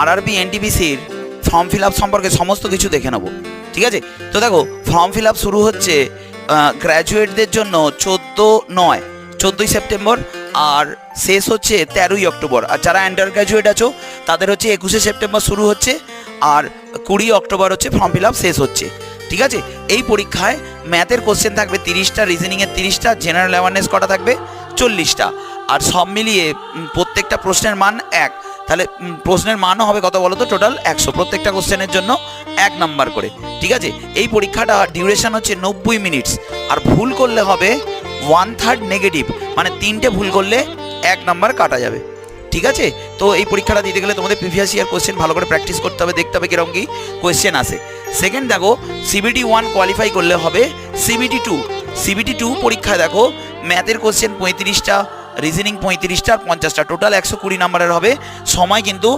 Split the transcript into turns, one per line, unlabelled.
RRB এনটিপিসির form fill up সম্পর্কে সমস্ত কিছু দেখে নেবো, ঠিক আছে? তো দেখো, ফর্ম ফিল আপ শুরু হচ্ছে গ্র্যাজুয়েটদের জন্য 14ই সেপ্টেম্বর, আর শেষ হচ্ছে 13ই অক্টোবর। আর যারা আন্ডার গ্র্যাজুয়েট আছো তাদের হচ্ছে 21শে সেপ্টেম্বর শুরু হচ্ছে, আর 20 অক্টোবর হচ্ছে ফর্ম ফিল আপ শেষ হচ্ছে, ঠিক আছে? এই পরীক্ষায় ম্যাথের কোশ্চেন থাকবে 30টা, রিজনিংয়ের 30টা, জেনারেল অ্যাওয়ারনেস কটা থাকবে 40টা, আর সব মিলিয়ে প্রত্যেকটা প্রশ্নের মান 1। তাহলে প্রশ্নের মানও হবে কত বলো তো? টোটাল 100, প্রত্যেকটা কোশ্চেনের জন্য 1 নাম্বার করে, ঠিক আছে? এই পরীক্ষাটা ডিউরেশন হচ্ছে 90 মিনিটস, আর ভুল করলে হবে 1/3 নেগেটিভ, মানে 3টে ভুল করলে 1 নাম্বার কাটা যাবে, ঠিক আছে? তো এই পরীক্ষাটা দিতে গেলে তোমাদের প্রিভিয়াস ইয়ার কোশ্চেন ভালো করে প্র্যাকটিস করতে হবে, দেখতে হবে কিরকম কি কোশ্চেন আসে। সেকেন্ড দেখো, CBT 1 কোয়ালিফাই করলে হবে CBT 2 পরীক্ষায় দেখো ম্যাথের কোশ্চেন 35টা, রিজনিং 35টা, আর 50টা, টোটাল 120 নাম্বারের হবে। সময় কিন্তু